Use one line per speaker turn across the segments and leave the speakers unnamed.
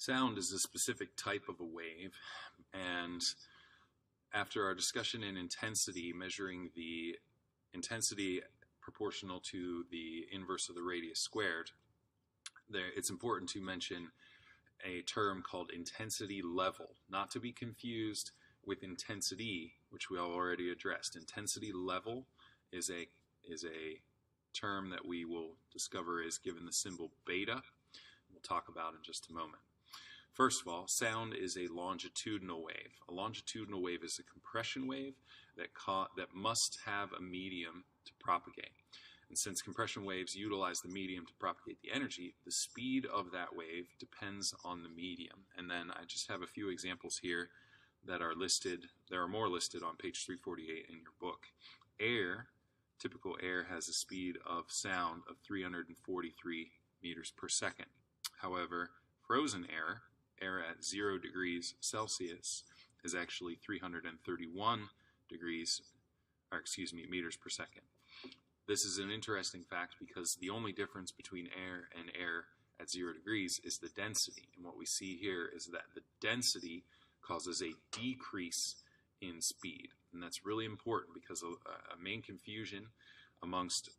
Sound is a specific type of a wave, and after our discussion in intensity, measuring the intensity proportional to the inverse of the radius squared, it's important to mention a term called intensity level, not to be confused with intensity, which we already addressed. Intensity level is a term that we will discover is given the symbol beta. We'll talk about in just a moment. First of all, sound is a longitudinal wave. A longitudinal wave is a compression wave that must have a medium to propagate. And since compression waves utilize the medium to propagate the energy, the speed of that wave depends on the medium. And then I just have a few examples here that are listed. There are more listed on page 348 in your book. Air, typical air, has a speed of sound of 343 meters per second. However, frozen air at 0 degrees Celsius is actually 331 meters per second. This is an interesting fact because the only difference between air and air at 0 degrees is the density. And what we see here is that the density causes a decrease in speed. And that's really important because a main confusion amongst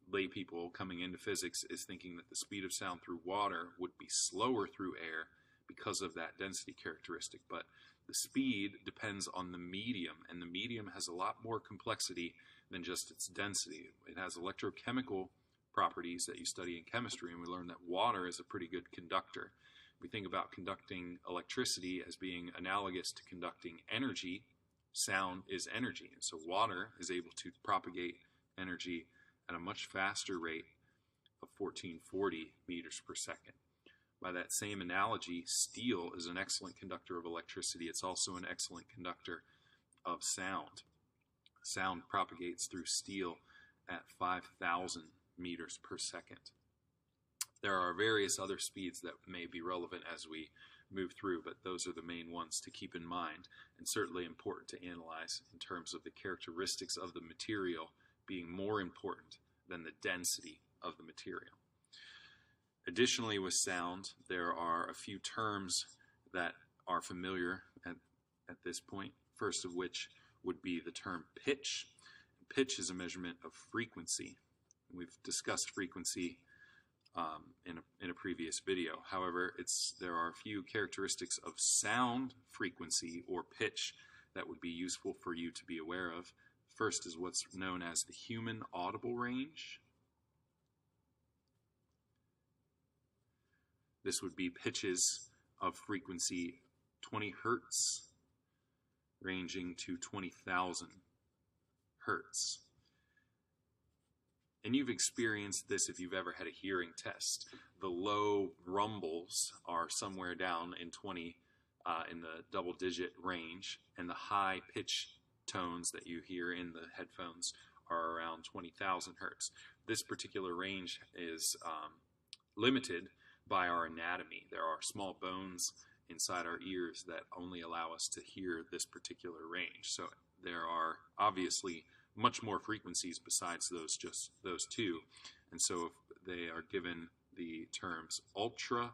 lay people coming into physics is thinking that the speed of sound through water would be slower through air because of that density characteristic. But the speed depends on the medium, and the medium has a lot more complexity than just its density. It has electrochemical properties that you study in chemistry, and we learn that water is a pretty good conductor. We think about conducting electricity as being analogous to conducting energy. Sound is energy, and so water is able to propagate energy at a much faster rate of 1440 meters per second. By that same analogy, steel is an excellent conductor of electricity. It's also an excellent conductor of sound. Sound propagates through steel at 5,000 meters per second. There are various other speeds that may be relevant as we move through, but those are the main ones to keep in mind, and certainly important to analyze in terms of the characteristics of the material being more important than the density of the material. Additionally, with sound, there are a few terms that are familiar at this point, first of which would be the term pitch. Pitch is a measurement of frequency. We've discussed frequency in a previous video. However, there are a few characteristics of sound frequency or pitch that would be useful for you to be aware of. First is what's known as the human audible range. This would be pitches of frequency 20 hertz ranging to 20,000 hertz. And you've experienced this if you've ever had a hearing test. The low rumbles are somewhere down in in the double-digit range, and the high pitch tones that you hear in the headphones are around 20,000 hertz. This particular range is limited by our anatomy. There are small bones inside our ears that only allow us to hear this particular range. So there are obviously much more frequencies besides those two. And so they are given the terms ultrasonic,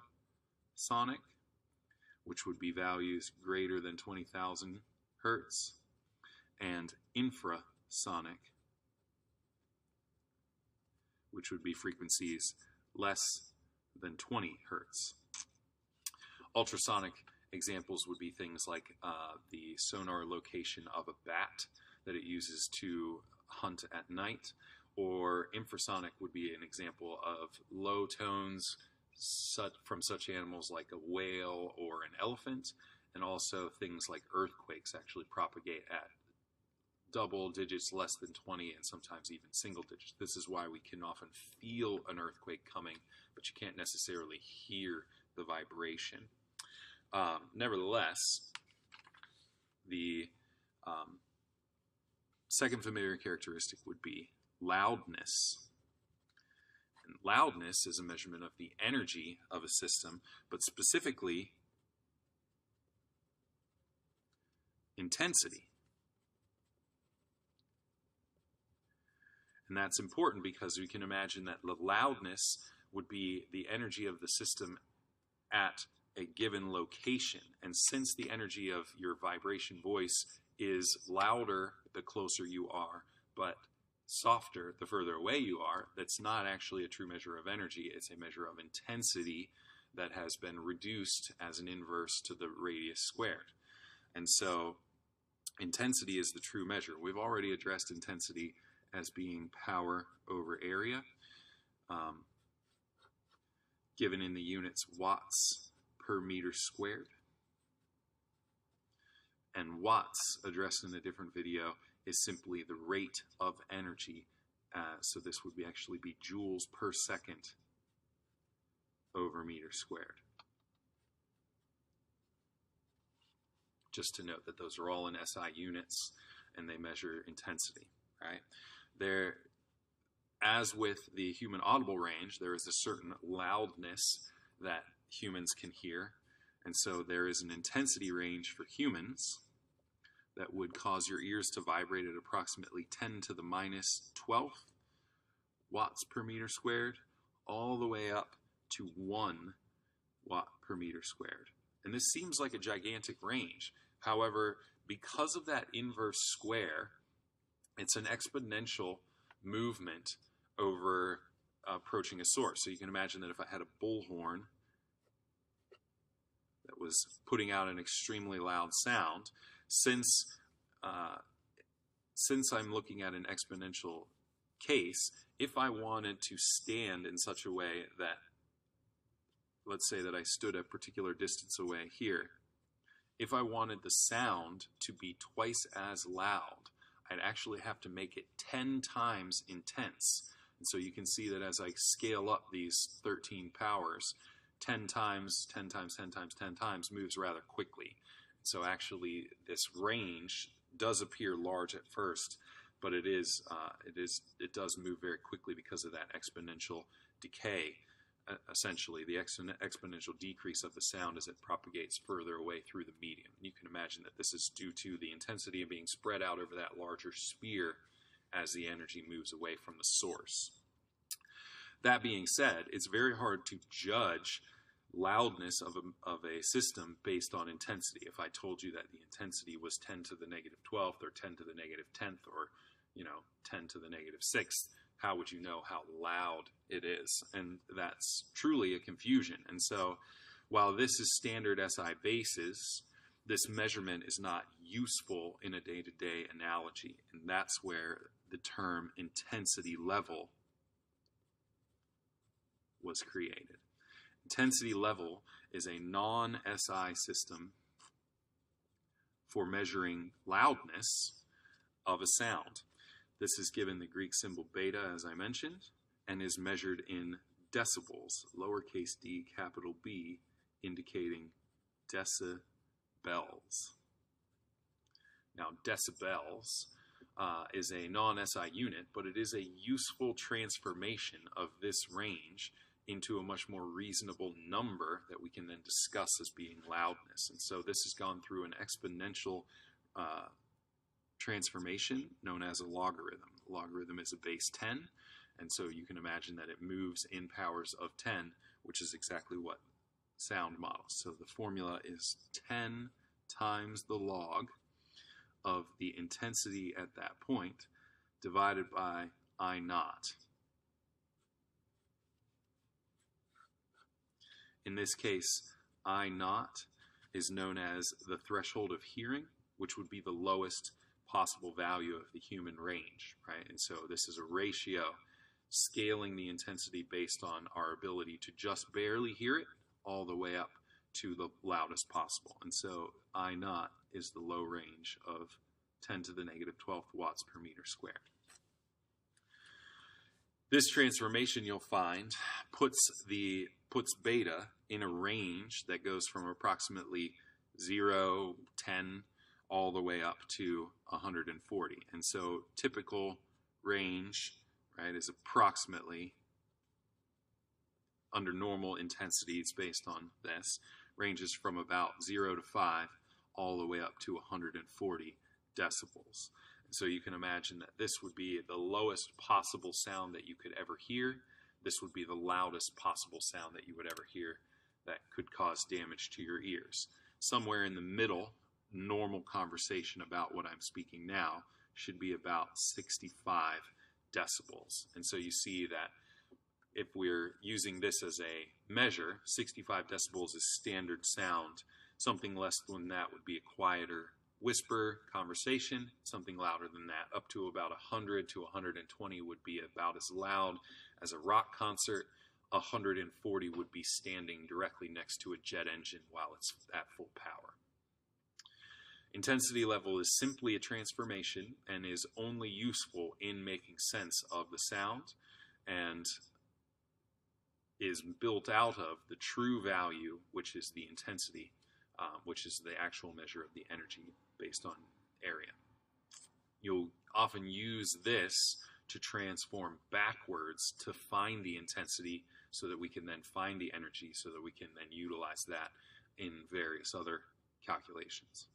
which would be values greater than 20,000 hertz, and infrasonic, which would be frequencies less than 20 hertz. Ultrasonic examples would be things like the sonar location of a bat that it uses to hunt at night, or infrasonic would be an example of low tones from such animals like a whale or an elephant, and also things like earthquakes actually propagate at double digits, less than 20, and sometimes even single digits. This is why we can often feel an earthquake coming, but you can't necessarily hear the vibration. Nevertheless, the second familiar characteristic would be loudness. And loudness is a measurement of the energy of a system, but specifically intensity. And that's important because we can imagine that the loudness would be the energy of the system at a given location. And since the energy of your vibration voice is louder the closer you are, but softer the further away you are, that's not actually a true measure of energy. It's a measure of intensity that has been reduced as an inverse to the radius squared. And so intensity is the true measure. We've already addressed intensity as being power over area, given in the units watts per meter squared. And watts, addressed in a different video, is simply the rate of energy. So this would actually be joules per second over meter squared. Just to note that those are all in SI units and they measure intensity, right? There, as with the human audible range, there is a certain loudness that humans can hear. And so there is an intensity range for humans that would cause your ears to vibrate at approximately 10 to the minus 12th watts per meter squared, all the way up to 1 watt per meter squared. And this seems like a gigantic range. However, because of that inverse square, it's an exponential movement over approaching a source. So you can imagine that if I had a bullhorn that was putting out an extremely loud sound, since I'm looking at an exponential case, if I wanted to stand in such a way that, let's say that I stood a particular distance away here, if I wanted the sound to be twice as loud, I'd actually have to make it 10 times intense. And so you can see that as I scale up these 13 powers, 10 times, 10 times, 10 times, 10 times moves rather quickly. So actually this range does appear large at first, but it does move very quickly because of that exponential decay. Essentially, the exponential decrease of the sound as it propagates further away through the medium. And you can imagine that this is due to the intensity being spread out over that larger sphere as the energy moves away from the source. That being said, it's very hard to judge loudness of a system based on intensity. If I told you that the intensity was 10 to the negative 12th or 10 to the negative 10th or 10 to the negative 6th, how would you know how loud it is? And that's truly a confusion. And so while this is standard SI basis, this measurement is not useful in a day-to-day analogy. And that's where the term intensity level was created. Intensity level is a non-SI system for measuring loudness of a sound. This is given the Greek symbol beta, as I mentioned, and is measured in decibels, lowercase d, capital B, indicating decibels. Now, decibels is a non-SI unit, but it is a useful transformation of this range into a much more reasonable number that we can then discuss as being loudness. And so this has gone through an exponential transformation known as a logarithm. A logarithm is a base 10, and so you can imagine that it moves in powers of 10, which is exactly what sound models. So the formula is 10 times the log of the intensity at that point divided by I naught. In this case, I naught is known as the threshold of hearing, which would be the lowest possible value of the human range, right? And so this is a ratio scaling the intensity based on our ability to just barely hear it all the way up to the loudest possible. And so I naught is the low range of 10 to the negative 12th watts per meter squared. This transformation, you'll find, puts beta in a range that goes from approximately 0, 10, all the way up to 140. And so typical range, right, is approximately, under normal intensities based on this, ranges from about 0 to 5 all the way up to 140 decibels. So you can imagine that this would be the lowest possible sound that you could ever hear. This would be the loudest possible sound that you would ever hear that could cause damage to your ears. Somewhere in the middle, normal conversation about what I'm speaking now should be about 65 decibels. And so you see that if we're using this as a measure, 65 decibels is standard sound. Something less than that would be a quieter whisper conversation. Something louder than that, up to about 100 to 120, would be about as loud as a rock concert. 140 would be standing directly next to a jet engine while it's at full power. Intensity level is simply a transformation and is only useful in making sense of the sound, and is built out of the true value, which is the intensity, which is the actual measure of the energy based on area. You'll often use this to transform backwards to find the intensity so that we can then find the energy so that we can then utilize that in various other calculations.